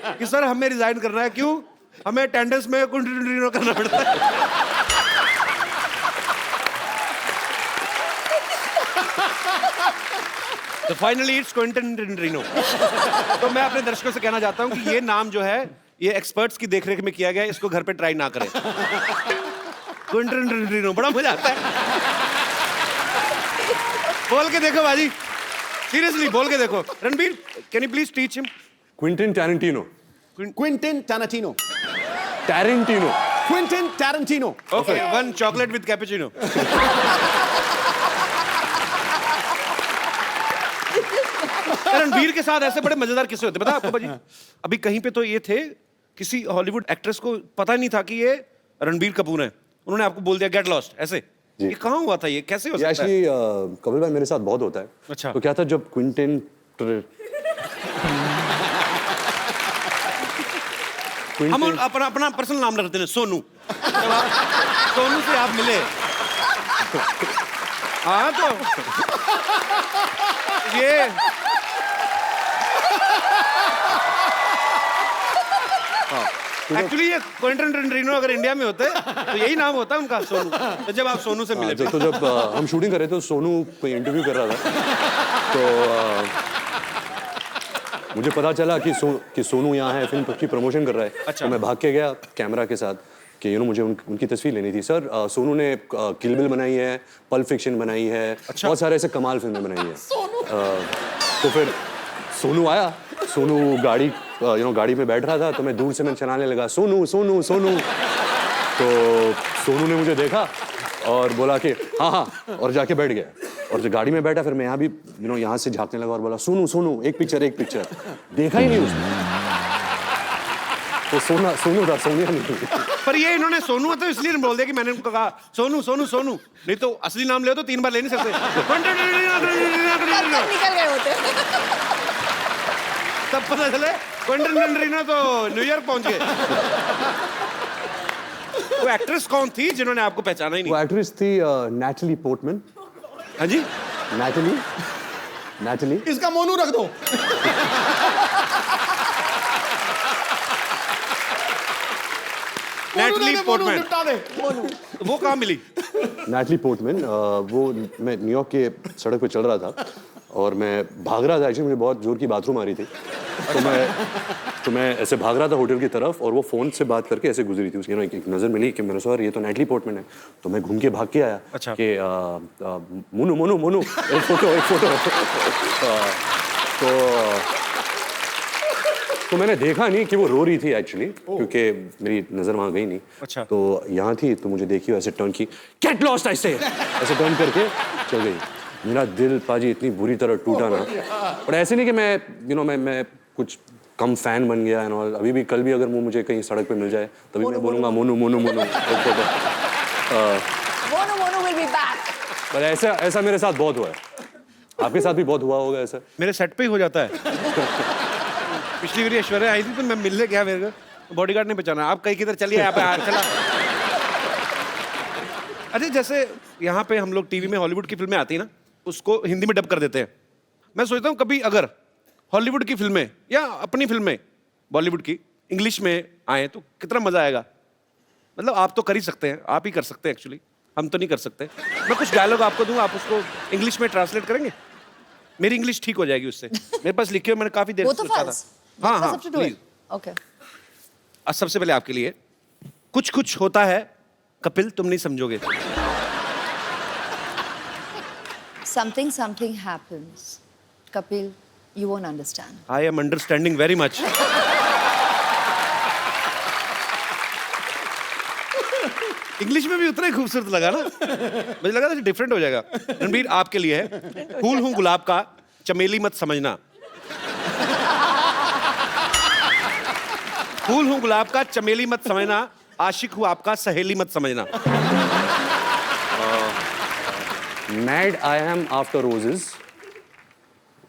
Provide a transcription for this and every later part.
कि सर हमें रिजाइन करना है। क्यों? हमें अटेंडेंस में कंटिन्यू करना पड़ता है। तो फाइनली इट्स क्विंटन टिनटिनो। तो मैं अपने दर्शकों से कहना चाहता हूं कि ये नाम जो है ये एक्सपर्ट्स की देखरेख में किया गया है, इसको घर पे ट्राई ना करें। क्विंटन टिनटिनो बड़ा मजा आता है। बोल के देखो बाजी, सीरियसली बोल के देखो। Ranbir, can you please teach him? Quentin Tarantino. Quentin Tarantino. Tarantino. Quentin Tarantino. Okay, one chocolate with cappuccino. Ranbir के साथ ऐसे बड़े मजेदार किस्से होते, पता है आपको बाजी? अभी कहीं पे तो ये थे, किसी हॉलीवुड एक्ट्रेस को पता नहीं था कि ये रणबीर कपूर है, उन्होंने आपको बोल दिया गेट लॉस्ट ऐसे। ये कहाँ हुआ था? ये कैसे हो सकता है? एक्चुअली कपिल भाई मेरे साथ बहुत होता है। अच्छा। तो क्या था जब क्विंटन हम अपना अपना पर्सनल नाम रखते हैं सोनू। सोनू से आप मिले। हाँ तो ये एक्चुअली ये क्विंटन टिनटिनो अगर इंडिया में होते तो यही नाम होता उनका, सोनू। तो जब आप सोनू से मिले तो जब हम शूटिंग कर रहे थे तो सोनू कोई इंटरव्यू कर रहा था, तो मुझे पता चला कि सोनू यहाँ है, फिल्म की प्रमोशन कर रहा है। अच्छा। तो मैं भाग के गया कैमरा के साथ कि मुझे उनकी तस्वीर लेनी थी। सर सोनू ने किल बिल बनाई है, पल्प फिक्शन बनाई है। अच्छा। बहुत सारे ऐसे कमाल फिल्में बनाई हैं। तो फिर सोनू आया, सोनू गाड़ी में बैठ रहा था, तो मैं दूर से मैं चलाने लगा सोनू सोनू सोनू। तो सोनू ने मुझे देखा और बोला कि हाँ हाँ, और जाके बैठ गया। और जो गाड़ी में बैठा फिर मैं यहाँ भी यहाँ से झांकने लगा और बोला सोनू सोनू एक पिक्चर। देखा ही नहीं उसने। तो सोनू था, सोनिया नहीं। पर ये इन्होंने सोनू है तो इसलिए बोल दिया कि मैंने उनको कहा सोनू सोनू सोनू, नहीं तो असली नाम ले तो 3 बार ले नहीं सकते। निकल गए होते। तब पता चले क्विंटन टिनटिनो तो न्यूयॉर्क पहुंच गए। वो एक्ट्रेस कौन थी जिन्होंने आपको पहचाना ही नहीं? वो एक्ट्रेस थी नैटली पोर्टमैन। हाँ जी, नैटली। इसका मोनू रख दो। Natalie Portman. वो कहाँ मिली? नैटली पोर्टमैन, वो मैं न्यूयॉर्क के सड़क पे चल रहा था और मैं भाग रहा था। एक्चुअली मुझे बहुत जोर की बाथरूम आ रही थी, तो मैं ऐसे भाग रहा था होटल की तरफ और वो फोन से बात करके ऐसे गुजरी थी। उसकी एक नजर मिली कि मैंने सोचा ये तो नैटली पोर्टमैन है। तो मैं घूम के भाग के आया। अच्छा। कि मोनू मोनू मोनू एक फोटो। तो मैंने देखा नहीं कि वो रो रही थी एक्चुअली, क्योंकि मेरी नजर वहां गई नहीं। अच्छा। तो यहाँ थी, तो मुझे देखी ऐसे टर्न की, गेट लॉस्ट ऐसे टर्न करके चल गई। मेरा दिल पाजी इतनी बुरी तरह टूटा ना। और ऐसे नहीं कि मैं कुछ कम फैन बन गया है। अभी भी कल भी अगर वो मुझे कहीं सड़क पे मिल जाए तभी मैं बोलूंगा Monu Monu Monu. Monu will be back. पर ऐसा मेरे साथ बहुत हुआ है। आपके साथ भी बहुत हुआ होगा ऐसा? मेरे सेट पे ही हो जाता है। पिछली बार ऐश्वर्या आई थी तो मैं मिलने गया, मेरे को बॉडीगार्ड ने पहचाना। आप कहीं किधर चलिए, यहाँ पे चला। अरे जैसे यहाँ पे हम लोग टीवी में हॉलीवुड की फिल्में आती है ना, उसको हिंदी में डब कर देते हैं। मैं सोचता हूँ कभी अगर हॉलीवुड की फिल्में या अपनी फिल्में बॉलीवुड की इंग्लिश में आए तो कितना मजा आएगा। मतलब आप तो कर ही सकते हैं, आप ही कर सकते हैं एक्चुअली, हम तो नहीं कर सकते। मैं कुछ डायलॉग आपको दूं, आप उसको इंग्लिश में ट्रांसलेट करेंगे, मेरी इंग्लिश ठीक हो जाएगी उससे। मेरे पास लिखे हुए मैंने काफी देर से सोचा था। हाँ प्लीज। ओके। सबसे पहले आपके लिए कुछ कुछ होता है कपिल, तुम नहीं समझोगे। Something happens. Kapil, you won't understand. I am understanding very much. English में भी उतना ही खूबसूरत लगा ना, मुझे लगा था डिफरेंट हो जाएगा। रणबीर आपके लिए है, फूल हूं गुलाब का चमेली मत समझना। फूल हूं गुलाब का चमेली मत समझना, आशिक हूं आपका सहेली मत समझना। Mad I am after roses.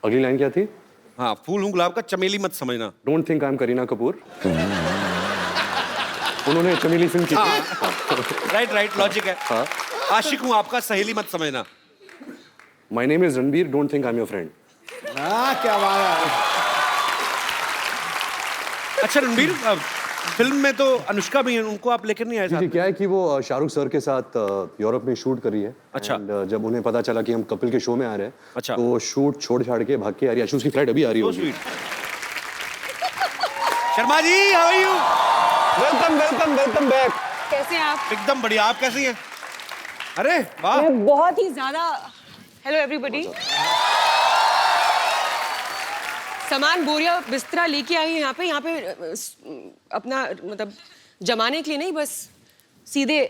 अगली लाइन क्या थी? हाँ, फूल हूं गुलाब का चमेली मत समझना। Don't think I am Kareena Kapoor. उन्होंने चमेली फिल्म की थी। राइट लॉजिक है। हाँ। आशिक हूं आपका सहेली मत समझना। My name is Ranbir, don't think I am your friend. क्या बात है। अच्छा रणबीर, फिल्म में तो अनुष्का भी है, उनको आप लेकर नहीं आए साथ जी में? क्या है कि वो शाहरुख सर के साथ यूरोप में शूट कर रही है। अच्छा। And, जब उन्हें पता चला कि हम कपिल के शो में आ रहे हैं, अच्छा। तो वो शूट छोड़ छाड़ के भाग के आ रही है। उसकी फ्लाइट अभी आ रही So होगी। sweet. Sharma ji, how are you? Welcome welcome welcome back. कैसे हैं आप? एकदम बढ़िया, आप कैसी हैं? अरे वाह, मैं बहुत ही ज्यादा हेलो एवरीबॉडी। सामान बोरिया बिस्तरा लेके आई हूँ यहाँ पे अपना मतलब जमाने के लिए नहीं, बस सीधे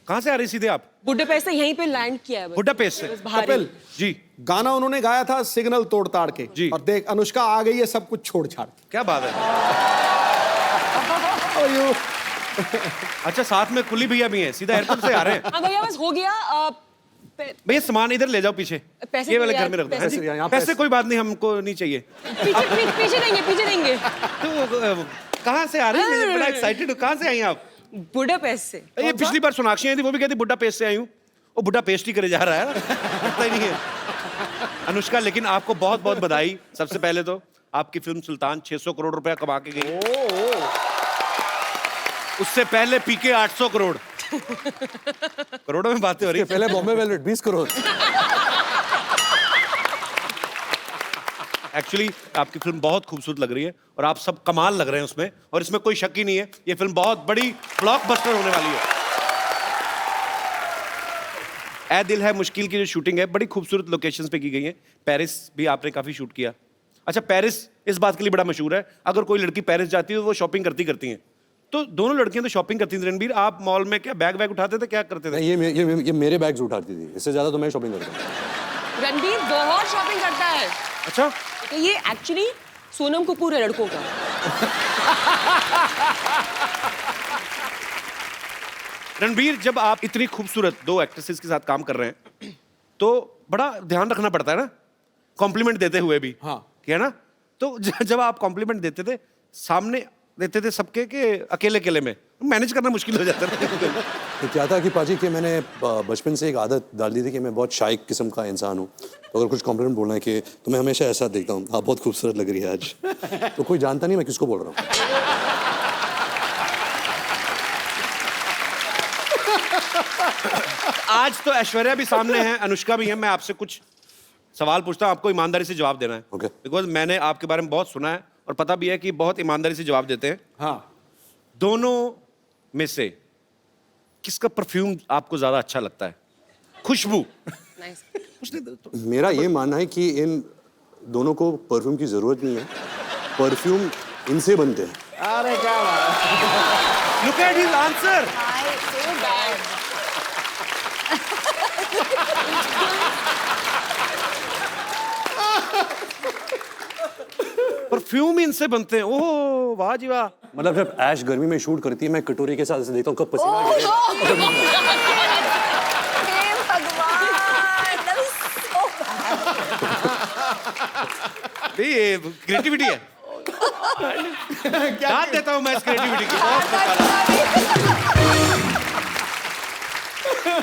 कहाँ से आ रही सीधे आप? बुडापेस्ट से यहीं पे लैंड किया है बस। बुडापेस्ट से? बस बाहर ही। कपिल, जी, गाना उन्होंने गाया था सिग्नल तोड़ ताड़ के जी। और देख अनुष्का आ गई है सब कुछ छोड़ छाड़ के। क्या बात है। How are you? अच्छा, साथ में कुली भैया भी हैं, सीधा एयरपोर्ट से आ रहे हैं। हाँ भैया बस हो गया। भैया सामान इधर ले जाओ पीछे, पैसे ये वाले दो घर यार, में रख दो। पैसे दो। यहाँ पैसे पैसे- कोई बात नहीं, हमको नहीं चाहिए। पीछे देंगे, पीछे देंगे। तो कहाँ से आ रही है? बड़ा एक्साइटेड, कहाँ से आई आप? बुडापेस्ट से। ये पिछली बार सोनाक्षी आई थी, वो भी कहती बुड्ढा पेस्ट से आई हूँ। वो बुड्ढा पेस्ट ही करे जा रहा है, पता ही नहीं है। अनुष्का, लेकिन आपको बहुत बहुत बधाई। सबसे पहले तो आपकी फिल्म सुल्तान 600 करोड़ रुपया कमा के गई। उससे पहले पीके 800 करोड़। करोड़ों में बातें हो रही इसके पहले बॉम्बे वेलवेट 20 करोड़। एक्चुअली आपकी फिल्म बहुत खूबसूरत लग रही है और आप सब कमाल लग रहे हैं उसमें, और इसमें कोई शक ही नहीं है, ये फिल्म बहुत बड़ी ब्लॉकबस्टर होने वाली है। ए दिल है मुश्किल की जो शूटिंग है बड़ी खूबसूरत लोकेशंस पे की गई है। पेरिस भी आपने काफी शूट किया। अच्छा, पेरिस इस बात के लिए बड़ा मशहूर है, अगर कोई लड़की पेरिस जाती है तो वो शॉपिंग करती करती हैं। तो दोनों लड़कियां तो शॉपिंग करती थी। रणबीर, आप मॉल में क्या बैग वैग उठाते थे, क्या करते थे? ये मेरे बैग्स उठाती थी, इससे ज्यादा तो मैं शॉपिंग करता हूँ। रणबीर बहुत शॉपिंग करता है। अच्छा, तो ये एक्चुअली सोनम कपूर है लड़कों का। रणबीर, जब आप इतनी खूबसूरत दो एक्ट्रेसेस के साथ काम कर रहे हैं तो बड़ा ध्यान रखना पड़ता है ना, कॉम्प्लीमेंट देते हुए भी। हाँ। क्या ना, तो जब आप कॉम्प्लीमेंट देते थे, सामने देते थे सबके के अकेले अकेले में मैनेज करना मुश्किल हो जाता था। तो क्या था कि पाजी कि मैंने बचपन से एक आदत डाल दी थी कि मैं बहुत शाइक किस्म का इंसान हूँ। तो अगर कुछ कॉम्प्लीमेंट बोलना है कि तो मैं हमेशा ऐसा देखता हूँ, आप बहुत खूबसूरत लग रही है आज। तो कोई जानता नहीं मैं किसको बोल रहा हूँ। आज तो ऐश्वर्या भी सामने है, अनुष्का भी है। मैं आपसे कुछ सवाल पूछता हूँ, आपको ईमानदारी से जवाब देना है। Okay. बिकॉज मैंने आपके बारे में बहुत सुना है और पता भी है कि बहुत ईमानदारी से जवाब देते हैं। हाँ, दोनों में से किसका परफ्यूम आपको ज्यादा अच्छा लगता है? खुशबू। नाइस। मेरा ये मानना है कि इन दोनों को परफ्यूम की जरूरत नहीं है, परफ्यूम इनसे बनते हैं। अरे क्या बात है। Look at his answer. Perfume इनसे बनते हैं। ओह वाह जी वाह। मतलब जब ऐश गर्मी में शूट करती है, मैं कटोरी के साथ ऐसे देखता हूँ कब पसीना गिरेगा। हे भगवान, that is so bad. ये क्रिएटिविटी है। दाद देता हूं मैं इस क्रिएटिविटी की। बहुत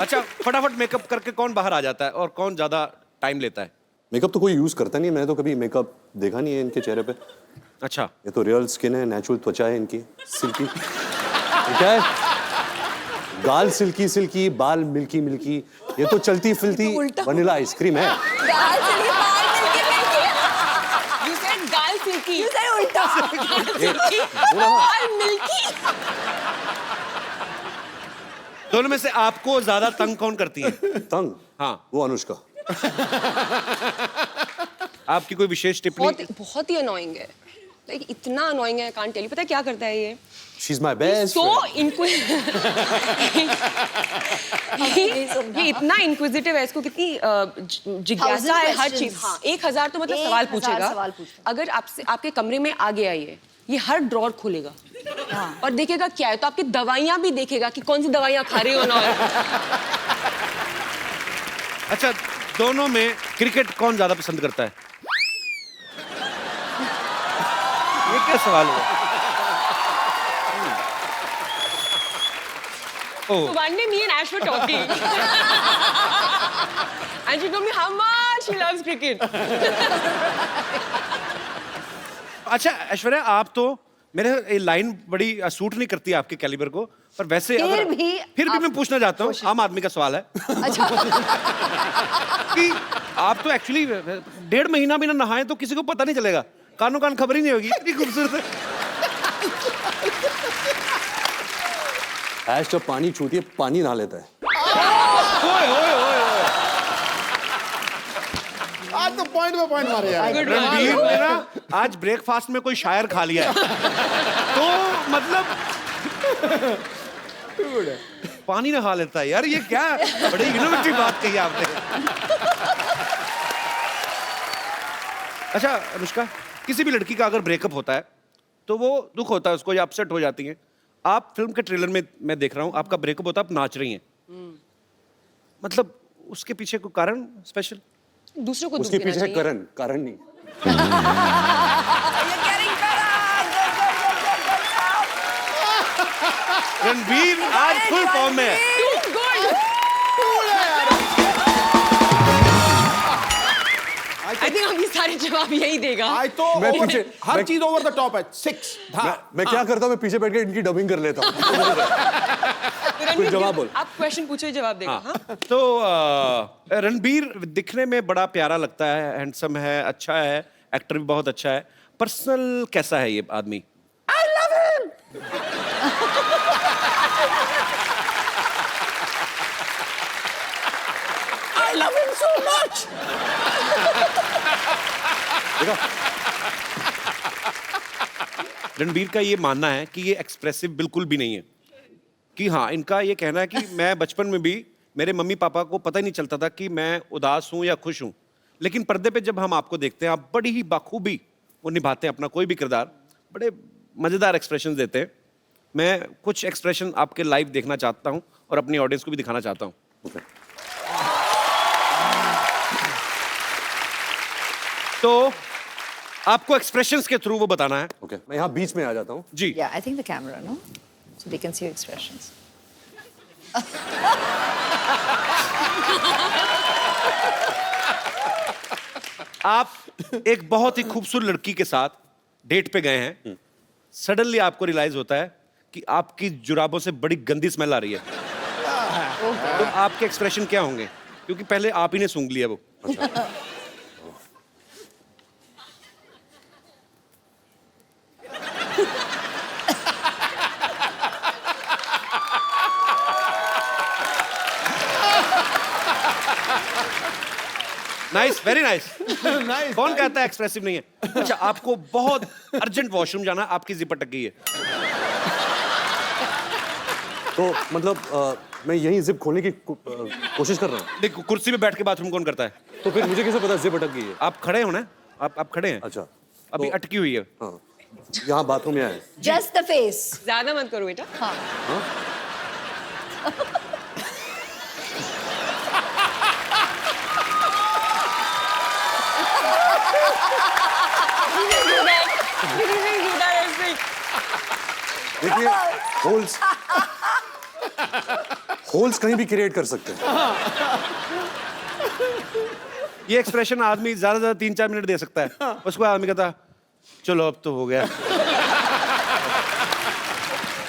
अच्छा, फटाफट मेकअप करके कौन बाहर आ जाता है और कौन ज्यादा टाइम लेता है? मेकअप तो कोई यूज करता नहीं है, मैंने तो कभी मेकअप देखा नहीं है इनके चेहरे पे। अच्छा, ये तो रियल स्किन है, नेचुरल त्वचा है इनकी, सिल्की। ये क्या है? गाल सिल्की सिल्की, बाल मिल्की मिल्की, ये तो चलती फिरती वनीला आइसक्रीम है। गाल चली, बाल मिलके You said गाल सिल्की। You said उल्टा. गाल मिल्की। दोनों में से आपको ज्यादा तंग कौन करती है? तंग? हाँ। वो अनुष्का। आपकी कोई विशेष टिप्पणी? बहुत ही अनोइंग है। लाइक इतना अनोइंग है, कांट टेल यू। पता है क्या करता है ये? She's my best So friend. ये इतना इंक्विजिटिव है, इसको कितनी जिज्ञासा है हर चीज। हाँ, 1000 तो मतलब सवाल 1000 पूछेगा। सवाल पूछता अगर आपसे आपके कमरे में आ गया ये हर ड्रॉर खोलेगा और देखेगा क्या है, तो आपकी दवाइयां भी देखेगा कि कौन सी दवाइयां खा रही हो ना। अच्छा, दोनों में क्रिकेट कौन ज्यादा पसंद करता है? ये क्या सवाल हुआ? So one day me and Ash were talking and she told me how much she loves cricket. अच्छा ऐश्वर्या, आप तो मेरे ये लाइन बड़ी सूट नहीं करती आपके कैलिबर को, पर वैसे फिर भी मैं पूछना चाहता हूँ, आम आदमी का सवाल है अच्छा कि आप तो एक्चुअली 1.5 महीना भी ना नहाए तो किसी को पता नहीं चलेगा, कानों कान खबर ही नहीं होगी, इतनी खूबसूरत है। ऐश जब पानी छूती है पानी नहा लेता है। ओए ओए ओए ओए। आज तो पॉइंट पे पॉइंट मारे यार। रणबीर ने ना आज ब्रेकफास्ट में कोई शायर खा लिया है, तो मतलब पानी नहा लेता है यार, ये क्या बड़ी इनोवेटिव बात कही आपने। अच्छा अनुष्का, किसी भी लड़की का अगर ब्रेकअप होता है तो वो दुख होता है उसको, या अपसेट हो जाती है। आप फिल्म के ट्रेलर में मैं देख रहा हूँ आपका ब्रेकअप होता है, आप नाच रही हैं, मतलब उसके पीछे कोई कारण स्पेशल? दूसरों को दुख उसके देना पीछे चाहिए। कारण नहीं। रणबीर आज फुल फॉर्म में है। आई थिंक अभी सारे जवाब यही देगा। आज तो मैं पीछे- हर मैं- चीज ओवर द टॉप है। 6 मैं क्या करता हूँ, मैं पीछे बैठ के इनकी डबिंग कर लेता हूँ। कुछ जवाब बोल। आप क्वेश्चन पूछो, जवाब देगा। हाँ? तो रणबीर दिखने में बड़ा प्यारा लगता है, हैंडसम है, अच्छा है, एक्टर भी बहुत अच्छा है। पर्सनल कैसा है ये आदमी? I love him so much. Ranbir का ये मानना है कि ये एक्सप्रेसिव बिल्कुल भी नहीं है, कि हाँ, इनका ये कहना है कि मैं बचपन में भी मेरे मम्मी पापा को पता ही नहीं चलता था कि मैं उदास हूं या खुश हूं, लेकिन पर्दे पे जब हम आपको देखते हैं आप बड़ी ही बाखूबी वो निभाते हैं अपना कोई भी किरदार, बड़े मजेदार एक्सप्रेशन देते हैं। मैं कुछ एक्सप्रेशन आपके लाइव देखना चाहता हूं और अपनी ऑडियंस को भी दिखाना चाहता हूं। तो आपको एक्सप्रेशंस के थ्रू वो बताना है। ओके, मैं यहाँ बीच में आ जाता हूँ। जी। Yeah, I think the camera, no? So they can see your expressions. आप एक बहुत ही खूबसूरत लड़की के साथ डेट पे गए हैं, सडनली आपको रियलाइज होता है कि आपकी जुराबों से बड़ी गंदी स्मेल आ रही है, तो आपके एक्सप्रेशन क्या होंगे? क्योंकि पहले आप ही ने सूंघ लिया वो। Nice, very nice. Nice. कौन कहता है एक्सप्रेसिव नहीं है? अच्छा, आपको बहुत अर्जेंट वॉशरूम जाना, आपकी जिप अटक गई है, तो मतलब मैं यही जिप खोलने की कोशिश कर रहा हूँ। देखो कुर्सी पे बैठ के बाथरूम कौन करता है? तो फिर मुझे कैसे पता जिप अटक गई है? आप खड़े हो ना, आप खड़े हैं, अच्छा, अभी अटकी हुई है। हाँ, यहाँ बाथरूम यहाँ है। Just the face. ज्यादा मत करो बेटा। हाँ. देखिए, होल्स कहीं भी क्रिएट कर सकते हैं। ये एक्सप्रेशन आदमी ज्यादा से ज्यादा 3-4 मिनट दे सकता है, उसको आदमी कहता चलो अब तो हो गया।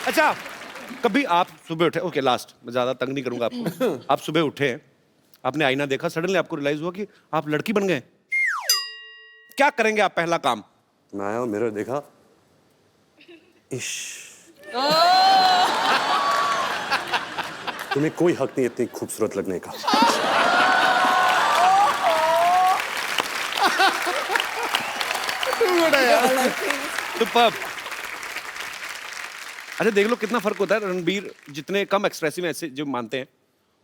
अच्छा, कभी आप सुबह उठे, ओके लास्ट, मैं ज्यादा तंग नहीं करूंगा आपको, आप सुबह उठे, आपने आईना देखा, सडनली आपको रियलाइज हुआ कि आप लड़की बन गए, क्या करेंगे आप पहला काम? मैं आया और मिरर देखा, इश, तुम्हें कोई हक नहीं इतनी खूबसूरत लगने का। सुपर्ब। अच्छा देख लो कितना फर्क होता है, रणबीर जितने कम एक्सप्रेसिव ऐसे जो मानते हैं,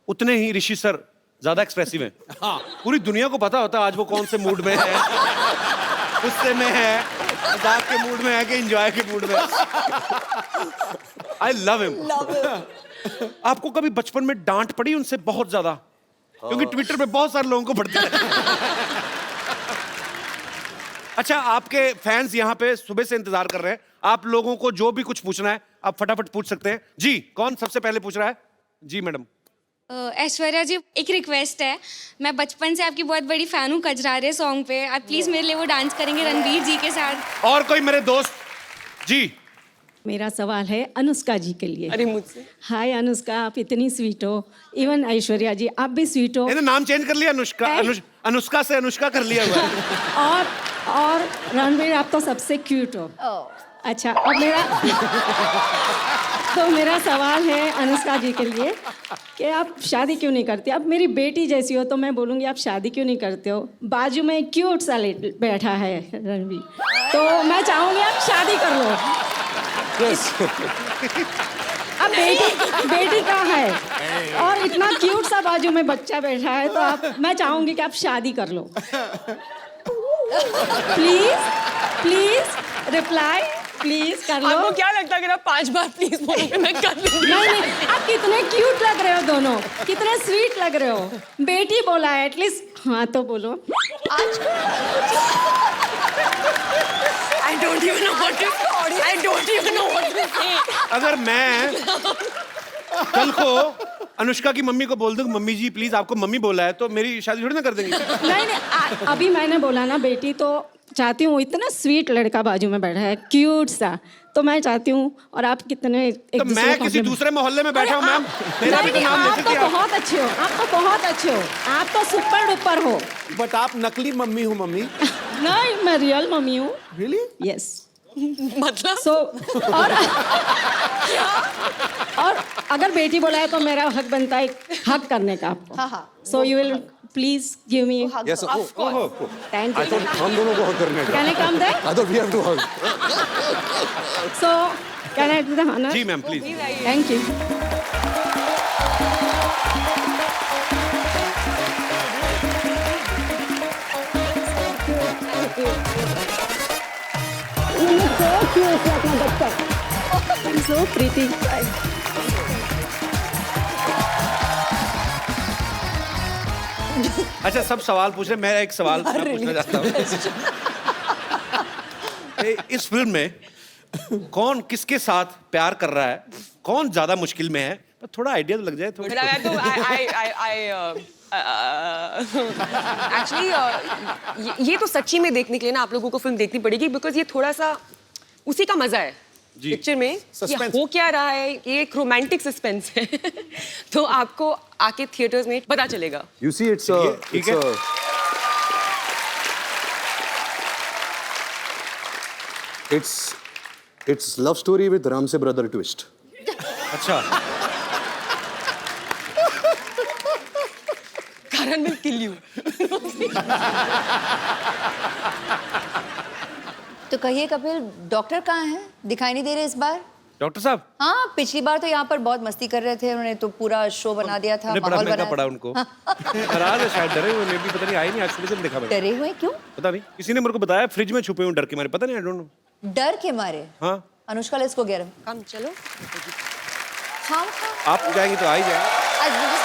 उतने ही ऋषि सर ज्यादा एक्सप्रेसिव हैं। हाँ, पूरी दुनिया को पता होता है आज वो कौन से मूड में है, गुस्से में है, मजाक के मूड में है कि एंजॉय के मूड में है। I love him. आपको कभी बचपन में डांट पड़ी उनसे बहुत ज्यादा? क्योंकि ट्विटर पे बहुत सारे लोगों को पड़ती है। अच्छा, आपके फैंस यहाँ पे सुबह से इंतजार कर रहे हैं, आप लोगों को जो भी कुछ पूछना है आप फटाफट पूछ सकते हैं। जी, कौन सबसे पहले पूछ रहा है? जी मैडम। ऐश्वर्या जी, एक रिक्वेस्ट है, मैं बचपन से आपकी बहुत बड़ी फैन हूँ कजरारे सॉन्ग पे, आप प्लीज मेरे लिए वो डांस करेंगे रणबीर जी के साथ। और कोई मेरे दोस्त? जी, मेरा सवाल है अनुष्का जी के लिए। अरे मुझसे हाय अनुष्का, आप इतनी स्वीट हो। इवन ऐश्वर्या जी, आप भी स्वीट हो। मैंने नाम चेंज कर लिया, अनुष्का अनुष्का से अनुष्का कर लिया हुआ है। और रणबीर, आप तो सबसे क्यूट हो। अच्छा, अब मेरा सवाल है अनुष्का जी के लिए कि आप शादी क्यों नहीं करते? अब मेरी बेटी जैसी हो तो मैं बोलूँगी आप शादी क्यों नहीं करते हो? बाजू में क्यूट सा बैठा है रणबीर, तो मैं चाहूँगी आप शादी कर लो। अब बेटी कहाँ है और इतना क्यूट सा बाजू में बच्चा बैठा है, तो मैं चाहूँगी कि आप शादी कर लो। प्लीज रिप्लाई, प्लीज कर लो। आपको क्या लगता है अगर आप 5 बार प्लीज बोलोगे मैं कर लूंगी? नहीं, आप कितने क्यूट लग रहे हो दोनों, कितने स्वीट लग रहे हो। बेटी बोला है, एटलीस्ट हाँ तो बोलो। I don't even know what to say. अगर मैं कल को अनुष्का की मम्मी को बोल दूं मम्मी जी प्लीज आपको मम्मी बोला है, तो मेरी शादी थोड़ी ना कर देंगी। नहीं, अभी मैंने बोला ना बेटी, तो चाहती हूँ इतना स्वीट लड़का बाजू में बैठा है क्यूट सा, तो मैं चाहती हूँ। और आप कितने तो मैं किसी दूसरे मोहल्ले में बैठा हूँ मैम, मेरा भी तो नाम ले आप सकती तो हैं आप। बहुत अच्छे हो, आप तो बहुत अच्छे हो, आप तो सुपर डुपर हो। बट आप नकली मम्मी हो मम्मी। नहीं, मैं रियल मम्मी हूँ। रियली? यस। मतलब सो और अगर बेटी बोला है तो मेरा हक बनता है हक करने का आपको। हाँ। So you will please give me. Yes, thank I you. thought हम दोनों को हक करने का। Can I come there? I thought we have to hug. So can I do the honour? जी ma'am please. Thank you. So pretty. अच्छा सब सवाल पूछ रहे, मैं एक सवाल मैं पूछना चाहता हूँ। इस फिल्म में कौन किसके साथ प्यार कर रहा है, कौन ज्यादा मुश्किल में है, तो थोड़ा आइडिया तो लग जाए थोड़ा। एक्चुअली ये तो सच्ची में देखने के लिए ना आप लोगों को फिल्म देखनी पड़ेगी, बिकॉज ये थोड़ा सा उसी का मजा है पिक्चर में कि हो क्या रहा है। ये एक रोमांटिक सस्पेंस है तो आपको आके थिएटर्स में पता चलेगा। You see, it's love story with Ramsey brother twist. अच्छा Karan will kill you. तो कहिए कपिल, डॉक्टर कहाँ हैं? दिखाई नहीं दे रहे इस बार। डॉक्टर साहब हाँ, पिछली बार तो यहाँ पर बहुत मस्ती कर रहे थे, उन्होंने तो पूरा शो बना दिया था, बड़ा माहौल महंगा बनाया। पड़ा उनको। नाराज है शायद, डरे हुए, मैं भी पता नहीं, आई नहीं आज सुबह से देखा मैंने। डरे हुए क्यों? पता नहीं, किसी ने मेरे को बताया फ्रिज में छुपे हुए डर के मारे, पता नहीं, आई डोंट नो। डर के मारे? हाँ Anushka let's go get him. Come चलो। हाँ आप जाएंगी तो आ ही जाएंगे। आज मुझे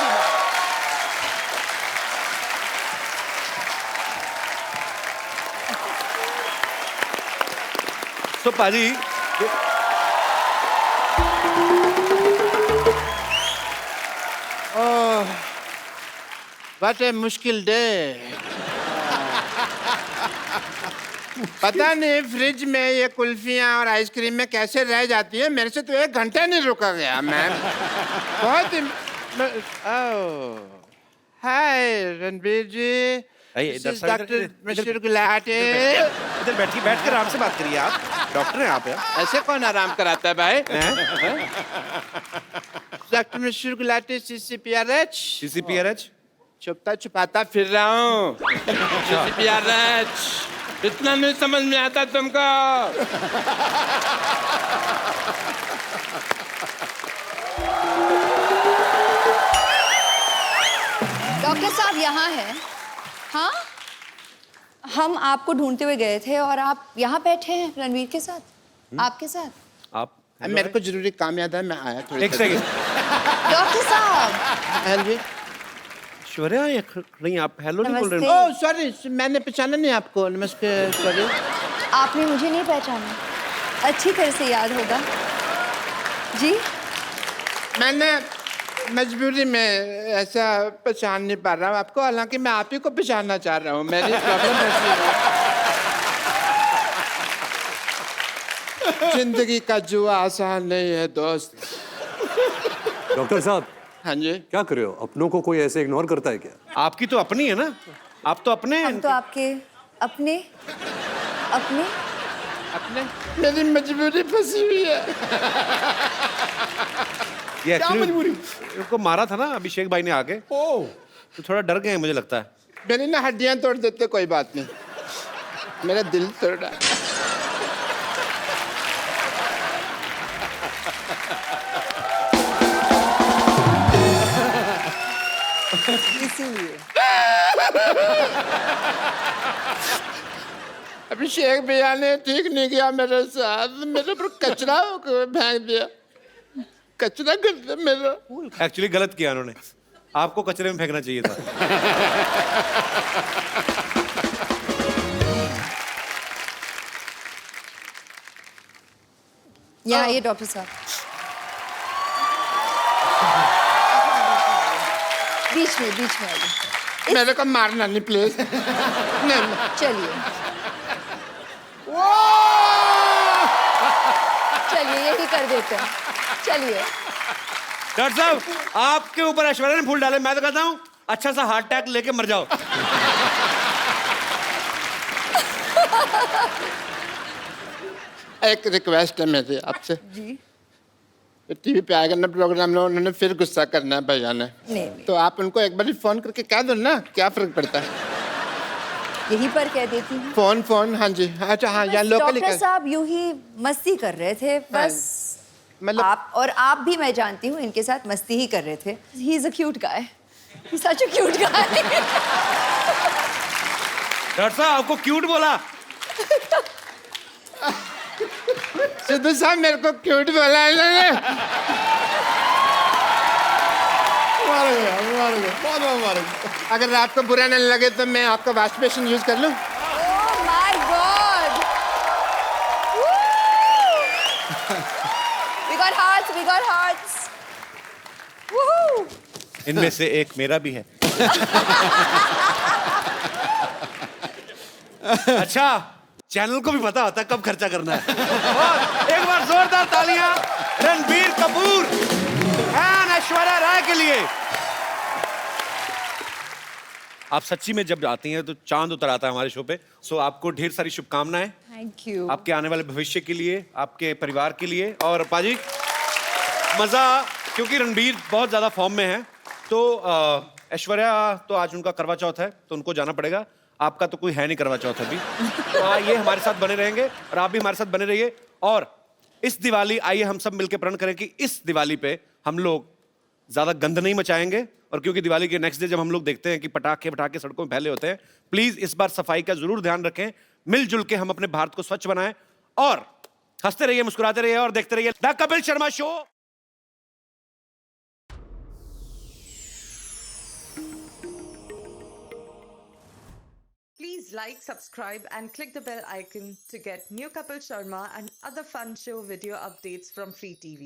तो पाजी What a मुश्किल डे। पता नहीं फ्रिज में ये कुल्फियाँ और आइसक्रीम में कैसे रह जाती है, मेरे से तो 1 घंटा नहीं रुका गया मैम। बहुत ही हाय रणबीर जी, डॉक्टर मिस्टर गुलाटी। इधर बैठ कर आराम से बात करिए, आप डॉक्टर हैं आप यार। ऐसे कौन आराम कराता है भाई? Doctor mister Gulati CCPRH। CCPRH छुपता छुपाता फिर रहा हूँ। CCPRH इतना नहीं समझ में आता तुमको? डॉक्टर साहब यहाँ हैं। हाँ, हम आपको ढूंढते हुए गए थे और आप यहाँ बैठे हैं रणवीर के साथ, आपके साथ। आप मेरे को जरूरी काम याद है, मैं आया थोड़ी एक सेकंड। डॉक्टर साहब रणवीर। ऐश्वर्या नहीं, आप हेलो नहीं बोल रहे नमस्ते। हो। ओह सॉरी, मैंने पहचाना नहीं आपको। नमस्ते, सॉरी। आपने मुझे नहीं पहचाना? अच्छी तरह से याद होगा जी। मैंने मजबूरी में ऐसा पहचान नहीं पा रहा हूँ आपको, हालांकि मैं आप ही को पहचानना चाह रहा हूँ। मेरी प्रॉब्लम ऐसी है। जिंदगी का जुआ आसान नहीं है दोस्त। डॉक्टर साहब हाँ जी। क्या कर रहे हो? अपनों को कोई ऐसे इग्नोर करता है क्या? आपकी तो अपनी है ना, आप तो अपने हम तो आपके अपने अपने अपने मेरी मजबूरी फंसी हुई है। ये एक्चुअली उनको मारा था ना अभिषेक भाई ने आके, तो थोड़ा डर गए हैं मुझे लगता है। मेरी ना हड्डियां तोड़ देते, कोई बात नहीं, मेरा दिल तोड़ा। इसीलिए अभिषेक भैया ने ठीक नहीं किया मेरे साथ, मेरे ऊपर कचरा फेंक दिया, कचरा कर दिया मेरा। एक्चुअली गलत किया उन्होंने, आपको कचरे में फेंकना चाहिए था। यहाँ आइए डॉक्टर साहब, बीच में आइए। मेरे को मारना नहीं प्लीज। नहीं चलिए चलिए यही कर देते हैं, चलिए। डॉक्टर साहब आपके ऊपर ऐश्वर्या ने फूल डाले, मैं तो कहता हूँ अच्छा सा हार्ट अटैक लेके मर जाओ। एक रिक्वेस्ट है मेरी आपसे, जी टीवी पे आएगा ना प्रोग्राम में, उन्होंने फिर गुस्सा करना है भैया ने, नहीं। तो आप उनको एक बार फोन करके कह दो ना, क्या फर्क पड़ता है। यहीं पर कह देती हूँ। फोन हाँ जी, अच्छा हाँ यहाँ लोकल डॉक्टर साहब यूं ही मस्ती कर रहे थे बस, मतलब आप भी मैं जानती हूँ इनके साथ मस्ती ही कर रहे थे। He is a cute guy, such a cute guy. Doctor साहब आपको क्यूट बोला? सिद्धू साहब मेरे को क्यूट बोला है इन्होंने। अगर आपको बुरा नहीं लगे तो मैं आपका वॉश बेसिन यूज कर लूं? Oh my God, we got hearts. Woohoo! इनमें से एक मेरा भी है। अच्छा, चैनल को भी पता होता है कब खर्चा करना है। और एक बार जोरदार तालियां रणबीर कपूर एंड ऐश्वर्या राय के लिए। आप सच्ची में जब आती हैं तो चांद उतर आता है हमारे शो पे। सो आपको ढेर सारी शुभकामनाएं थैंक यू। आपके आने वाले भविष्य के लिए, आपके परिवार के लिए। और पाजी मजा, क्योंकि रणबीर बहुत ज्यादा फॉर्म में है, तो ऐश्वर्या तो आज उनका करवा चौथ है तो उनको जाना पड़ेगा। आपका तो कोई है नहीं करवा चौथ अभी, तो ये हमारे साथ बने रहेंगे और आप भी हमारे साथ बने रहिए। और इस दिवाली आइए हम सब मिलकर प्रण करें कि इस दिवाली पे हम लोग ज्यादा गंद नहीं मचाएंगे। और क्योंकि दिवाली के नेक्स्ट डे जब हम लोग देखते हैं कि पटाखे सड़कों में फैले होते हैं, प्लीज इस बार सफाई का जरूर ध्यान रखें। मिलजुल के हम अपने भारत को स्वच्छ बनाएं और हंसते रहिए, मुस्कुराते रहिए और देखते रहिए the Kapil Sharma show. Please like, subscribe and click the bell icon to get new Kapil Sharma and other fun show video updates from Free TV.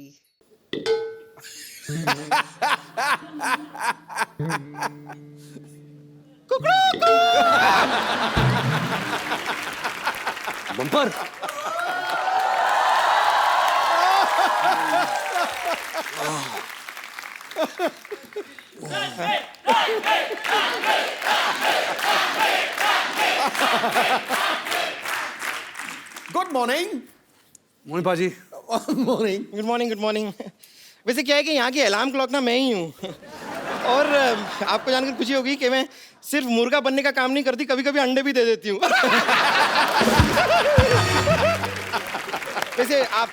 Bumper. Good morning. Mohan paaji. Morning, good morning, good morning. वैसे क्या है कि यहाँ की alarm clock ना मैं ही हूँ। और आपको जानकर खुशी होगी कि मैं सिर्फ मुर्गा बनने का काम नहीं करती, कभी कभी अंडे भी दे देती हूँ। वैसे आप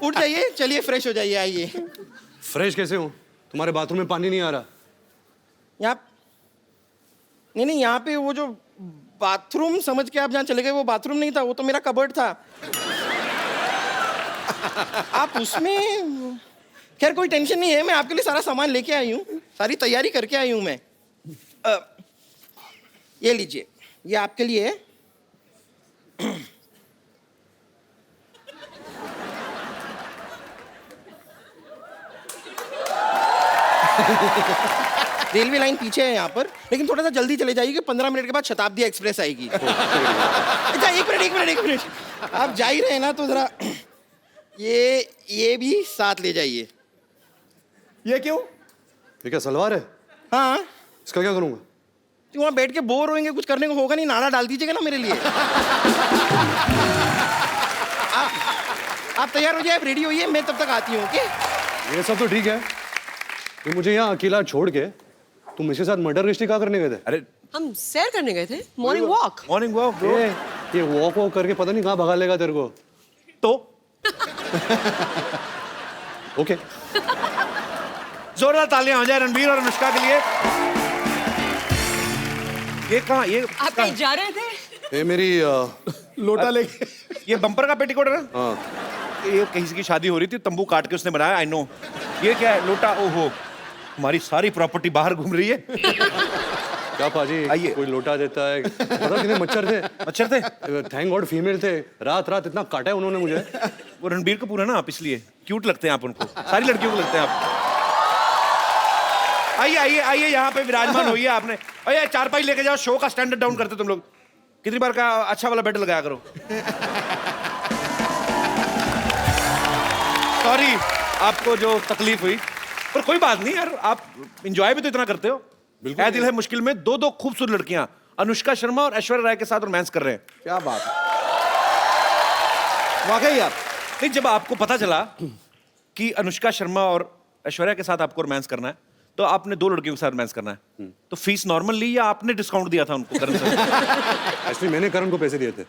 उठ जाइए, चलिए फ्रेश हो जाइए, आइए। फ्रेश कैसे हूँ? तुम्हारे बाथरूम में पानी नहीं आ रहा? यहाँ नहीं, यहाँ पे वो जो बाथरूम समझ के आप जहाँ चले गए, वो बाथरूम नहीं था, वो तो मेरा कबर्ड था। आप उसमें, खैर कोई टेंशन नहीं है, मैं आपके लिए सारा सामान लेके आई हूँ, सारी तैयारी करके आई हूँ मैं। ये लीजिए, ये आपके लिए है। रेलवे लाइन पीछे है यहाँ पर, लेकिन थोड़ा सा जल्दी चले जाइए, 15 मिनट के बाद शताब्दी एक्सप्रेस आएगी। अच्छा एक मिनट, आप जा ही रहे हैं ना, तो जरा ये भी साथ ले जाइए। ये क्यों? ये क्या सलवार है? हाँ, इसका क्या करूँगा? तो वहाँ बैठ के बोर होंगे, कुछ करने को होगा नहीं, नाना डाल दीजिएगा ना मेरे लिए। आप तैयार हो जाए, आप रेडी होइए, मैं तब तक आती हूँ। ओके? ये सब तो ठीक है, तो मुझे यहाँ अकेला छोड़ के तुम इसके साथ मर्डर मिस्ट्री क्या करने गए थे? अरे हम सैर करने गए थे, morning walk. Morning walk bro. ये वॉक करके पता नहीं कहाँ भगा लेगा तेरे को। तो ओके, जोरदार तालियां हो जाए रणबीर और अनुष्का के लिए। ये कहाँ, ये आप कहीं जा रहे थे? ये मेरी लोटा लेके, ये बम्पर का पेटीकोट है ना? हाँ, ये कहीं की शादी हो रही थी, तंबू काट के उसने बनाया। I know. ये क्या है? लोटा। ओहो, हमारी सारी प्रॉपर्टी बाहर घूम रही है। क्या पाजी, आइए। कोई लोटा देता है? पता कितने मच्छर थे? मच्छर थे? थैंक गॉड फीमेल थे। रात रात इतना काटा है उन्होंने मुझे। वो रणबीर कपूर है ना आप, इसलिए क्यूट लगते हैं आप उनको, सारी लड़कियों को लगते हैं आप। आइए आइए आइए, यहाँ पे विराजमान होइए आपने। अरे चारपाई लेके जाओ, शो का स्टैंडर्ड डाउन करते तुम लोग। कितनी बार का अच्छा वाला बेड लगाया करो। सॉरी आपको जो तकलीफ हुई, पर कोई बात नहीं यार, आप एंजॉय भी तो इतना करते हो। ऐ दिल है मुश्किल में दो खूबसूरत लड़कियां अनुष्का शर्मा और ऐश्वर्या राय के साथ रोमांस कर रहे हैं। क्या बात है, वाकई आप। नहीं, जब आपको पता चला कि अनुष्का शर्मा और ऐश्वर्या के साथ आपको रोमांस करना है, तो आपने दो लड़कियों के साथ रोमांस करना है, तो फीस नॉर्मल ली या आपने डिस्काउंट दिया था उनको? करण सर एक्चुअली मैंने करण को पैसे दिए थे।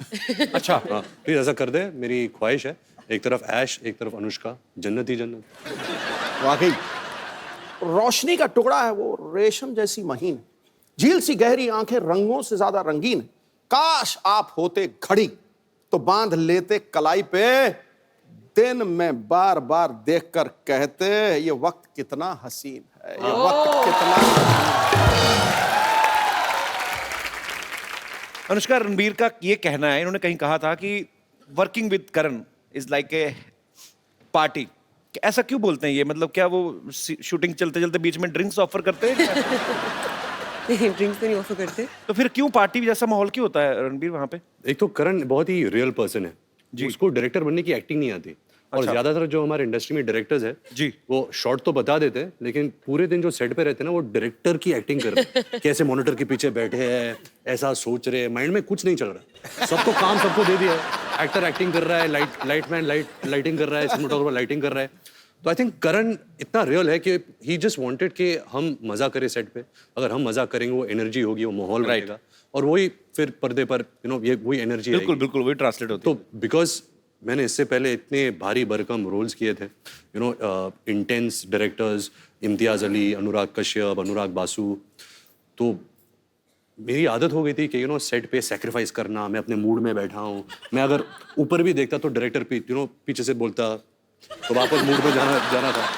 अच्छा, हाँ, प्लीज ऐसा कर दे, मेरी ख्वाहिश है। एक तरफ ऐश, एक तरफ अनुष्का, जन्नत ही जन्नत। वाकई रोशनी का टुकड़ा है वो, रेशम जैसी महीन, झील सी गहरी आंखें, रंगों से ज्यादा रंगीन। काश आप होते घड़ी तो बांध लेते कलाई पे, दिन में बार बार देखकर कहते ये वक्त कितना हसीन है, ये वक्त कितना हसीन। अनुष्का, रणबीर का ये कहना है, इन्होंने कहीं कहा था कि working with Karan is like a party. ऐसा क्यों बोलते हैं ये? मतलब क्या वो शूटिंग चलते चलते बीच में ड्रिंक्स ऑफर करते हैं? नहीं, ड्रिंक्स तो नहीं ऑफर करते। तो फिर क्यों पार्टी जैसा माहौल क्यों होता है रणबीर वहां पे? एक तो करण बहुत ही रियल पर्सन है जी, उसको डायरेक्टर बनने की एक्टिंग नहीं आती। और अच्छा। ज्यादातर जो हमारे इंडस्ट्री में डायरेक्टर्स है जी, वो शॉर्ट तो बता देते हैं, लेकिन पूरे दिन जो सेट पे रहते हैं ना, वो डायरेक्टर की एक्टिंग कर रहे हैं। कैसे मॉनिटर के पीछे बैठे हैं, ऐसा सोच रहे हैं, माइंड में कुछ नहीं चल रहा। सबको काम सबको दे दिया है। एक्टर एक्टिंग कर रहा है, लाइटमैन लाइटिंग कर रहा है, सिनेमेटोग्राफर लाइटिंग कर रहा है। तो आई थिंक करण इतना रियल है कि ही जस्ट वांटेड कि हम मजा करें सेट पे। अगर हम मजा करेंगे, वो एनर्जी होगी, वो माहौल रहेगा, और वही फिर पर्दे पर ये वही एनर्जी। बिल्कुल बिल्कुल वही ट्रांसलेट होती है। तो बिकॉज मैंने इससे पहले इतने भारी भरकम रोल्स किए थे, इंटेंस डायरेक्टर्स, इम्तियाज अली, अनुराग कश्यप, अनुराग बासु, तो मेरी आदत हो गई थी कि सेट पे सेक्रीफाइस करना। मैं अपने मूड में बैठा हूँ, मैं अगर ऊपर भी देखता तो डायरेक्टर पीछे से बोलता, तो वापस मूड में जाना था।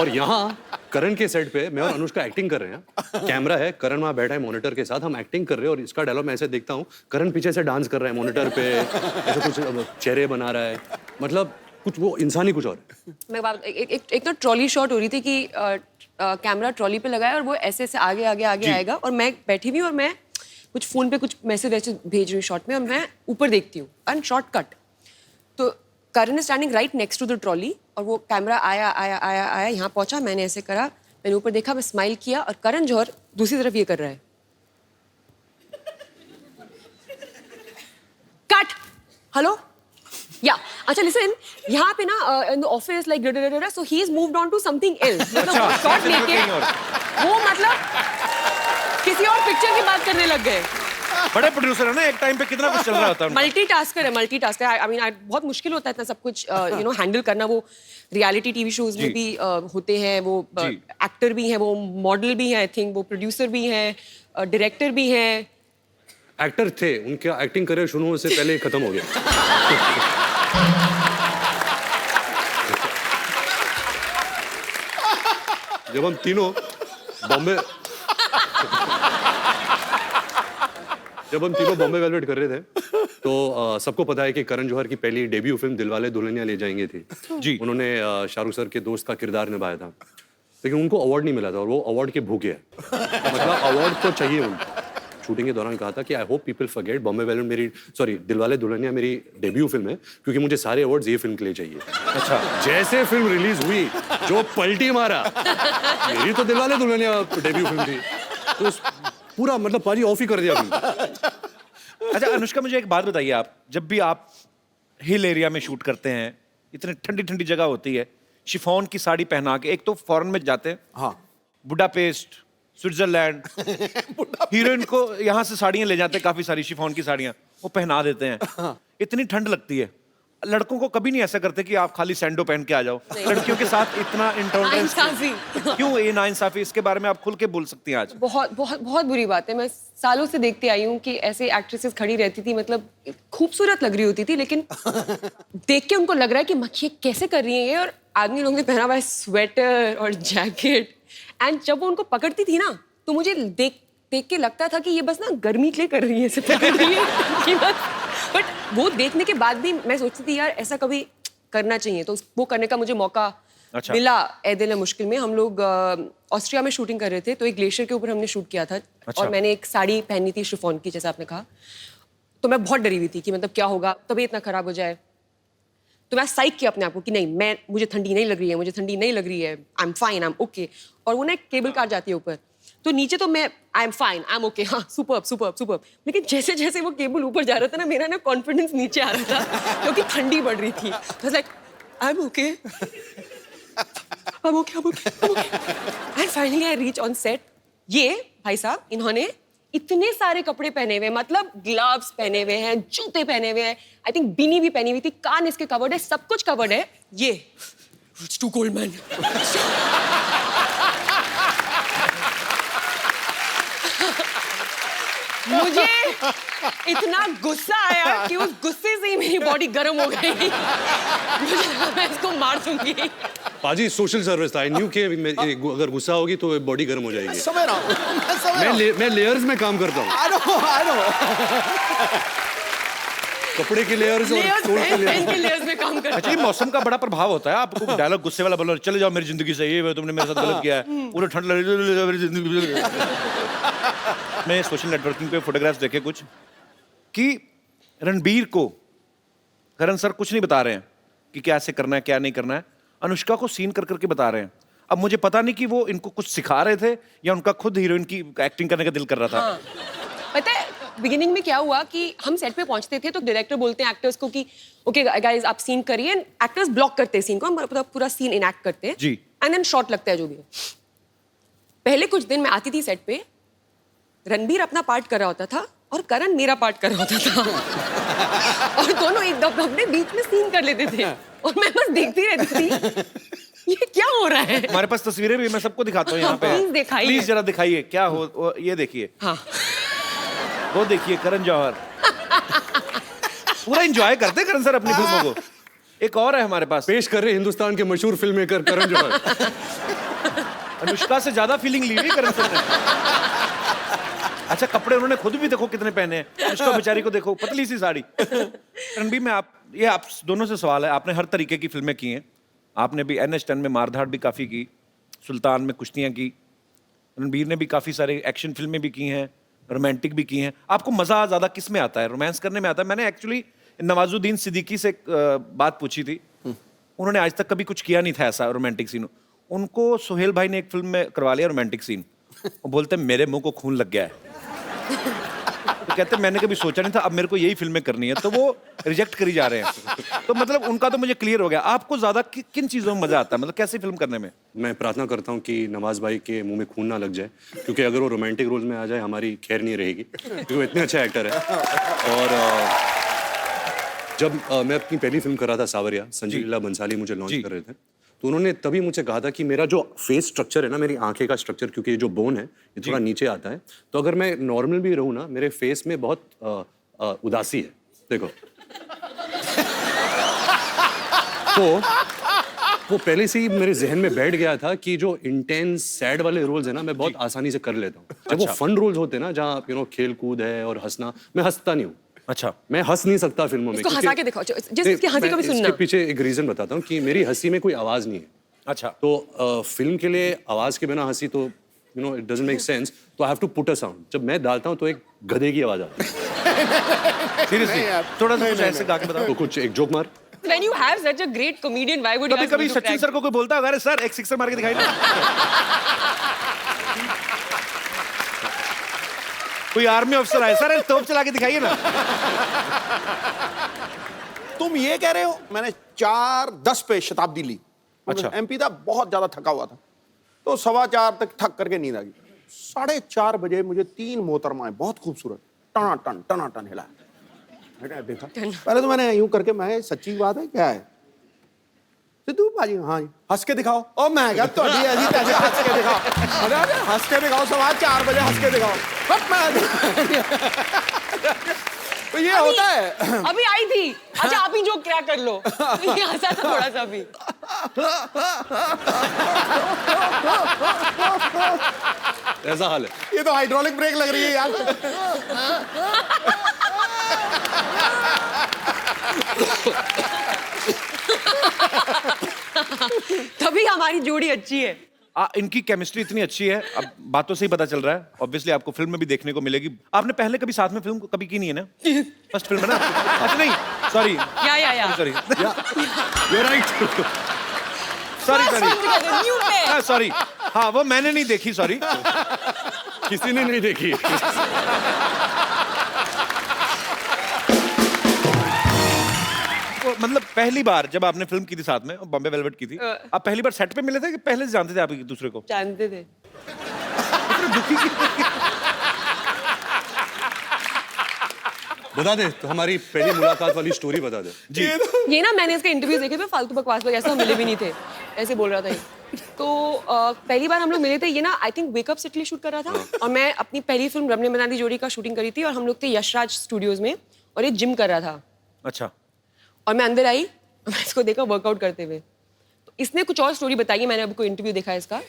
और यहाँ करण के सेट पे मैं और अनुष्का एक्टिंग कर रहे हैं, कैमरा है, करण वहाँ बैठा है मॉनिटर के साथ, हम एक्टिंग कर रहे हैं। और इसका डायलॉग मैं ऐसे देखता हूँ, करण पीछे से डांस कर रहा है मॉनिटर पे, ऐसे कुछ चेहरे बना रहा है, मतलब कुछ वो इंसानी कुछ और है। मैं बात एक तो ट्रॉली शॉट हो रही थी कि कैमरा ट्रॉली पे लगाया और वो ऐसे ऐसे आगे आगे आगे आएगा, और मैं बैठी हुई और मैं कुछ फोन पे कुछ मैसेज वैसे भेज रही हूँ शॉट में, और मैं ऊपर देखती हूँ एंड शॉर्ट कट, तो Karan is standing right next to the trolley, और वो कैमरा आया आया आया आया यहाँ पहुंचा, मैंने ऐसे करा, मैंने ऊपर देखा, मैं स्माइल किया, और करण जौहर दूसरी तरफ ये कर रहा है, कट, हेलो या अच्छा लिसन, यहाँ पे ना in the office like so he is moved on to something else, मतलब शॉट लेके वो मतलब किसी और पिक्चर की बात करने लग गए। बड़े प्रोड्यूसर है ना, एक टाइम पे कितना कुछ चल रहा होता है। मल्टीटास्कर है। आई मीन बहुत मुश्किल होता है इतना सब कुछ हैंडल करना। वो रियलिटी टीवी शोज में भी होते हैं, वो एक्टर भी हैं, वो मॉडल भी हैं, आई थिंक वो प्रोड्यूसर भी हैं, डायरेक्टर भी हैं। एक्टर थे, उनका एक्टिंग करियर शुरू होने से पहले खत्म हो गया। जब हम तीनों बॉम्बे वेलवेट कर रहे थे, तो सबको पता है कि करण जौहर की पहली डेब्यू फिल्म दिलवाले दुल्हनिया ले जाएंगे थी जी। उन्होंने शाहरुख सर के दोस्त का किरदार निभाया था। लेकिन उनको अवार्ड नहीं मिला था और वो अवार्ड के भूखे हैं। मतलब अवार्ड तो चाहिए उनको। शूटिंग के दौरान कहा था कि I hope people forget Bombay balloon Dilwale Dulhania मेरी डेब्यू फिल्म है, क्योंकि मुझे सारे अवार्ड्स ये फिल्म के लिए चाहिए। अच्छा, जैसे फिल्म रिलीज हुई, जो पलटी मारा, मेरी तो दिलवाले दुल्हनिया डेब्यू फिल्म थी, तो पूरा मतलब पाजी ऑफ ही कर दिया फिल्म। अच्छा अनुष्का, मुझे एक बात बताइए, आप जब भी आप हिल एरिया में शूट करते हैं, इतनी ठंडी ठंडी जगह होती है, शिफॉन की साड़ी पहना के, एक तो फॉरेन में जाते हैं, हाँ, बुडापेस्ट, स्विट्जरलैंड, हीरोइन को यहाँ से साड़ियाँ ले जाते हैं, काफी सारी शिफॉन की साड़ियाँ, वो पहना देते हैं। इतनी ठंड लगती है, लड़कों को कभी नहीं ऐसा करते कि आप खाली सैंडो पहन के आ जाओ? लड़कियों के साथ इतना इंटॉलरेंस क्यों? ये नाइंसाफी, इसके बारे में आप खुल के बोल सकती हैं आज। बहुत बहुत बहुत बुरी बात है। मैं सालों से देखते आई हूँ कि ऐसे एक्ट्रेसेस खड़ी रहती थी, मतलब खूबसूरत लग रही होती थी, लेकिन देख के उनको लग रहा है कि मक्खियाँ कैसे कर रही हैं ये, और आदमी लोगों ने पहना हुआ है स्वेटर और जैकेट, एंड जब वो उनको पकड़ती थी ना, तो मुझे देख के लगता था कि ये बस ना गर्मी के लिए कर रही है, इसे पकड़ रही है कि बस। बट वो देखने के बाद भी मैं सोचती थी यार ऐसा कभी करना चाहिए, तो वो करने का मुझे मौका मिला। ए दिल है मुश्किल में हम लोग ऑस्ट्रिया में शूटिंग कर रहे थे, तो एक ग्लेशियर के ऊपर हमने शूट किया था। और मैंने एक साड़ी पहनी थी शिफॉन की, जैसे आपने कहा, तो मैं बहुत डरी हुई थी कि मतलब क्या होगा, तबीयत इतना खराब हो जाए। तो मैं साइक किया अपने आप को कि नहीं, मुझे ठंडी नहीं लग रही है, मुझे ठंडी नहीं लग रही है, I am fine, I am okay. और वो ना एक केबल कार जाती है ऊपर, तो नीचे तो मैं I am fine, I am okay, हाँ सुपर्ब सुपर्ब सुपर्ब, लेकिन जैसे जैसे वो केबल ऊपर जा रहा था ना, मेरा ना कॉन्फिडेंस नीचे आ रहा था क्योंकि ठंडी बढ़ रही थी। Like I am okay, I am okay, I am okay, and finally I reach on set. ये भाई साहब, इन्होंने इतने सारे कपड़े पहने हुए, मतलब ग्लव्स पहने हुए हैं, जूते पहने हुए हैं, आई थिंक बीनी भी पहनी हुई थी, कान इसके कवर्ड है, सब कुछ कवर्ड है। ये इट्स टू कोल्ड मैन। मुझे इतना गुस्सा आया कि उस गुस्से से ही मेरी बॉडी गर्म हो गई। मुझे लगा मैं इसको मार दूंगी। पाजी सोशल सर्विस था, आई न्यू कि अगर गुस्सा होगी तो बॉडी गर्म हो जाएगी। समझ रहा हूँ, मैं लेयर्स में काम करता हूँ। I know. कपड़े के लेयर्स और सोल के लेयर्स में काम करता। अच्छा, ये मौसम का बड़ा प्रभाव होता है। आपको डायलॉग गुस्से वाला बोलो, चले जाओ मेरी जिंदगी से, ये तुमने मेरे साथ गलत किया है, पूरा ठंड लग रही है मेरी जिंदगी। मैं सोशल नेटवर्किंग पे फोटोग्राफ्स देखे कुछ कि रणबीर को करण सर कुछ नहीं बता रहे हैं कि क्या ऐसे करना है क्या नहीं करना है, अनुष्का को सीन कर करके बता रहे हैं। अब मुझे पता नहीं कि वो इनको कुछ सिखा रहे थे या उनका खुद हीरोइन की एक्टिंग करने का दिल कर रहा था। हाँ। पता है बिगिनिंग में क्या हुआ कि हम सेट पे पहुंचते थे तो डायरेक्टर बोलते हैं एक्टर्स को कि ओके गाइस आप सीन करिए, एक्टर्स ब्लॉक करते हैं सीन को, हम पूरा सीन इनएक्ट करते हैं जी, एंड देन शॉट लगता है जो भी है। पहले कुछ दिन मैं आती थी सेट पे, रणबीर अपना पार्ट कर रहा होता था और करण मेरा पार्ट कर रहा होता था और दोनों एक अपने बीच में सीन कर लेते थे और मैं बस देखती रहती थी ये क्या हो रहा है। हमारे पास तस्वीरें भी, मैं सबको दिखाता हूँ यहाँ पे, प्लीज दिखाइए, प्लीज जरा दिखाइए क्या हो। ये देखिए, हाँ वो देखिए करण जौहर पूरा एंजॉय करते करण सर अपनी फिल्मों को। एक और है हमारे पास, पेश कर रहे हिंदुस्तान के मशहूर फिल्म मेकर करण जौहर। अनुष्का से ज्यादा फीलिंग ली हुई करण सर ने। अच्छा, कपड़े उन्होंने खुद भी देखो कितने पहने हैं, अनुष्का बेचारी को देखो, पतली सी साड़ी। रणबीर में आप दोनों से सवाल है, आपने हर तरीके की फिल्में की हैं, आपने भी NH10 में मारधाड़ भी काफी की, सुल्तान में कुश्तियां की, रणबीर ने भी काफी सारे एक्शन फिल्में भी की हैं, रोमांटिक भी की हैं। आपको मजा ज्यादा किस में आता है, रोमांस करने में आता है? मैंने एक्चुअली नवाजुद्दीन सिद्दीकी से बात पूछी थी, उन्होंने आज तक कभी कुछ किया नहीं था ऐसा रोमांटिक सीन। उनको सोहेल भाई ने एक फिल्म में करवा लिया रोमांटिक सीन, वो बोलते मेरे मुंह को खून लग गया है। तो कहते मैंने कभी सोचा नहीं था, अब मेरे को यही फिल्में करनी है, तो वो रिजेक्ट करी जा रहे हैं। तो मतलब उनका तो मुझे क्लियर हो गया। आपको ज्यादा किन चीजों में मजा आता है, मतलब कैसी फिल्म करने में? मैं प्रार्थना करता हूँ कि नवाज भाई के मुंह में खून ना लग जाए, क्योंकि अगर वो रोमांटिक रोल में आ जाए हमारी खैर नहीं रहेगी, क्योंकि वो इतने अच्छा एक्टर है। और जब मैं अपनी पहली फिल्म कर रहा था सावरिया, संजय लीला बंसाली मुझे लॉन्च कर रहे थे, तो उन्होंने तभी मुझसे कहा था कि मेरा जो फेस स्ट्रक्चर है ना, मेरी आंखें का स्ट्रक्चर, क्योंकि ये जो बोन है ये थोड़ा नीचे आता है, तो अगर मैं नॉर्मल भी रहूँ ना, मेरे फेस में बहुत उदासी है, देखो। तो वो पहले से ही मेरे जहन में बैठ गया था कि जो इंटेंस सैड वाले रोल्स है ना, मैं बहुत आसानी से कर लेता हूँ। जब वो फन रोल्स होते हैं ना, जहाँ खेल कूद है और हंसना, मैं हंसता नहीं हूँ। अच्छा, मैं हंस नहीं सकता फिल्मों में। इसको हंसा के दिखाओ, जिसकी हंसी कभी सुनना। इसके पीछे एक रीजन बताता हूँ कि मेरी हंसी में कोई आवाज नहीं है। अच्छा। तो फिल्म के लिए आवाज के बिना हंसी तो you know it doesn't make sense, तो I have to put a sound. जब मैं डालता हूँ तो एक गधे की आवाज आती है। सीरियसली थोड़ा सा कुछ ऐसे गा के बताओ। तो कुछ एक जोक मार। When you have such a great comedian, why would you कभी ask me कभी to सचिन crack? सर को कोई बोलता है अरे सर एक सिक्सर मार के दिखाई ना। कोई आर्मी ऑफिसर आए सर तोप चला के दिखाइए ना। तुम ये कह रहे हो मैंने 4:10 पे शताब्दी ली। अच्छा। एमपी था, बहुत ज्यादा थका हुआ था, तो 4:15 तक थक करके नींद आ गई। 4:30 बजे मुझे 3 मोहतरमाएं बहुत खूबसूरत टनाटन हिला। मैंने देखा, पहले तो मैंने यूं करके, मैं सच्ची बात है क्या है सिद्धू भाजी, हाँ जी हंस के दिखाओ। ओ मैं क्या तो ऐसी तैसी हंस के दिखाओ, अरे हंस के दिखाओ, 4:15 बजे हंस के दिखाओ। बट मैं तो ये होता है। अभी आई थी, अच्छा आप ही जोक क्रैक कर लो। ये हंसा था थोड़ा सा अभी। ऐसा हाल है। ये तो हाइड्रोलिक ब्रेक लग रही है यार। तभी हमारी जोड़ी अच्छी है। इनकी केमिस्ट्री इतनी अच्छी है, अब बातों से ही पता चल रहा है। ऑब्वियसली आपको फिल्म में भी देखने को मिलेगी। आपने पहले कभी साथ में फिल्म कभी की नहीं है ना? फर्स्ट फिल्म है ना? अच्छा नहीं, सॉरी या sorry You're right. Sorry sorry, हाँ वो मैंने नहीं देखी, सॉरी। किसी ने नहीं देखी। मतलब पहली बार जब आपने फिल्म की थी साथ में, बॉम्बे वेलवेट की थी, आप पहली बार सेट पे मिले थे कि पहले से जानते थे आप एक दूसरे को? जानते थे। बता दे तो हमारी पहली मुलाकात वाली स्टोरी बता दे। जी ये ना मैंने इसके इंटरव्यू देखे थे, फालतू बकवास लोग, ऐसा मिले भी नहीं थे, ऐसे बोल रहा था ये। तो पहली बार हम लोग मिले थे, ये ना I think wake up city shoot कर रहा था, और मैं अपनी पहली फिल्म रमने मनाली जोड़ी का शूटिंग करी थी, और हम लोग थे यशराज स्टूडियोज में, और ये जिम कर रहा था। अच्छा। और मैं अंदर आई, मैं इसको देखा वर्कआउट करते हुए। तो इसने कुछ और स्टोरी बताई है, मैंने अभी कोई इंटरव्यू देखा है इसका,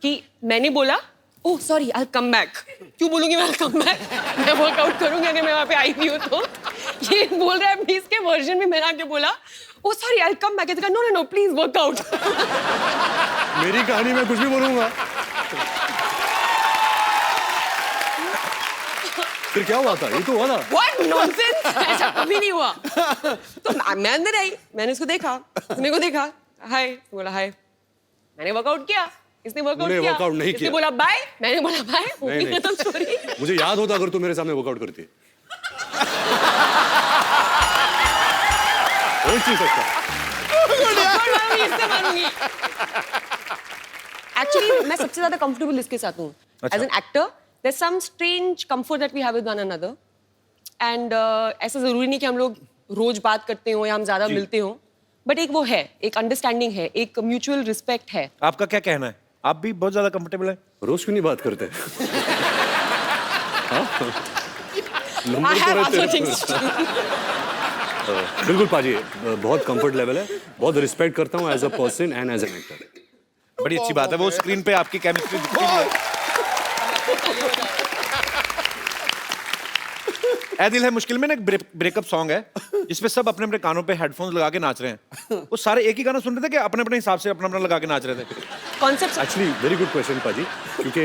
कि मैंने बोला oh sorry I come back. क्यों बोलूंगी मैं कम बैक, मैं वर्कआउट करूंगी अगर मैं वहां पे आई भी हूँ तो। ये बोल रहा है अभी इसके वर्जन में, मैंने आके बोला oh sorry I come back. No no no please workout. मेरी कहानी में कुछ भी बोलूंगा। फिर क्या हुआ था? ये तो हुआ था। What nonsense! ऐसा कभी नहीं हुआ। तो मैं अंदर आई, मैंने इसको देखा, मेरे को देखा, हाय, बोला हाय, मैंने वर्कआउट किया, इसने वर्कआउट किया, वर्कआउट नहीं इसने किया। बोला बाय, मैंने बोला बाय, हो नहीं, गई नहीं। खत्म स्टोरी। मुझे याद होता अगर तू मेरे सामने वर्कआउट करती। हो नहीं सकता। इससे मारूंगी। Actually, मैं सबसे ज्यादा कंफर्टेबल इसके साथ हूँ। As an actor, there's some strange comfort that we have with one another. And ऐसा जरूरी नहीं कि हम लोग रोज बात करते हो या हम ज्यादा मिलते हो, बट एक वो है, एक अंडरस्टैंडिंग है, एक म्यूचुअल रिस्पेक्ट है। आपका क्या कहना है? आप भी बहुत ज्यादा कंफर्टेबल है? रोज क्यों नहीं बात करते? I have other things to do. बिल्कुल पाजी, बहुत कंफर्ट लेवल है, बहुत रिस्पेक्ट करता हूँ as a person and as an actor. बड़ी अच्छी बात है, वो स्क्रीन पे आपकी केमिस्ट्री दिखती भी है। ऐ दिल है मुश्किल में ना एक ब्रेकअप सॉन्ग है जिसपे सब अपने अपने कानों पे हेडफोन्स लगा के नाच रहे हैं। वो सारे एक ही गाना सुन रहे थे कि अपने अपने हिसाब से अपना अपना लगा के नाच रहे थे? Concept actually very good question पाजी, क्योंकि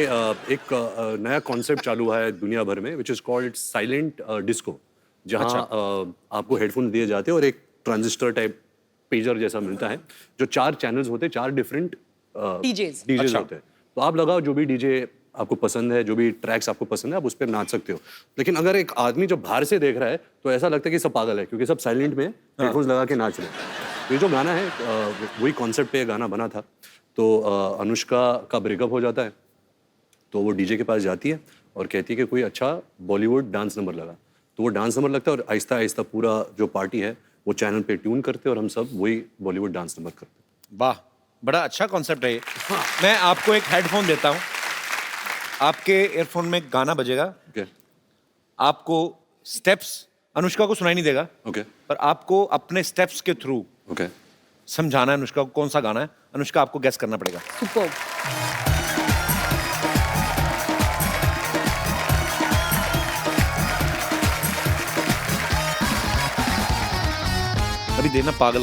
एक नया कॉन्सेप्ट चालू हुआ है दुनिया भर में, which is called silent disco, जहाँ आपको हेडफोन दिए जाते हैं और एक ट्रांजिस्टर टाइप पेजर जैसा मिलता है, जो 4 चैनल्स होते हैं, 4 डिफरेंट डीजेस होते हैं। तो आप लगाओ जो भी डीजे आपको पसंद है, जो भी ट्रैक्स आपको पसंद है, आप उस पर नाच सकते हो। लेकिन अगर एक आदमी जब बाहर से देख रहा है तो ऐसा लगता है कि सब पागल है, क्योंकि सब साइलेंट में हेडफोन्स लगा के नाच रहे हैं। तो ये जो गाना है, वही कॉन्सेप्ट पे ये गाना बना था। तो अनुष्का का ब्रेकअप हो जाता है, तो वो डीजे के पास जाती है और कहती है कि कोई अच्छा बॉलीवुड डांस नंबर लगा। तो वो डांस नंबर लगता है और आहिस्ता आहिस्ता पूरा जो पार्टी है वो चैनल पे ट्यून करते हैं और हम सब वही बॉलीवुड डांस नंबर करते हैं। वाह, बड़ा अच्छा कॉन्सेप्ट है ये। मैं आपको एक हेडफोन देता हूँ, आपके ईयरफोन में गाना बजेगा, ओके आपको स्टेप्स अनुष्का को सुनाई नहीं देगा, ओके पर आपको अपने स्टेप्स के थ्रू ओके समझाना है अनुष्का को कौन सा गाना है। अनुष्का आपको गेस करना पड़ेगा। सुपर। अभी देना पागल।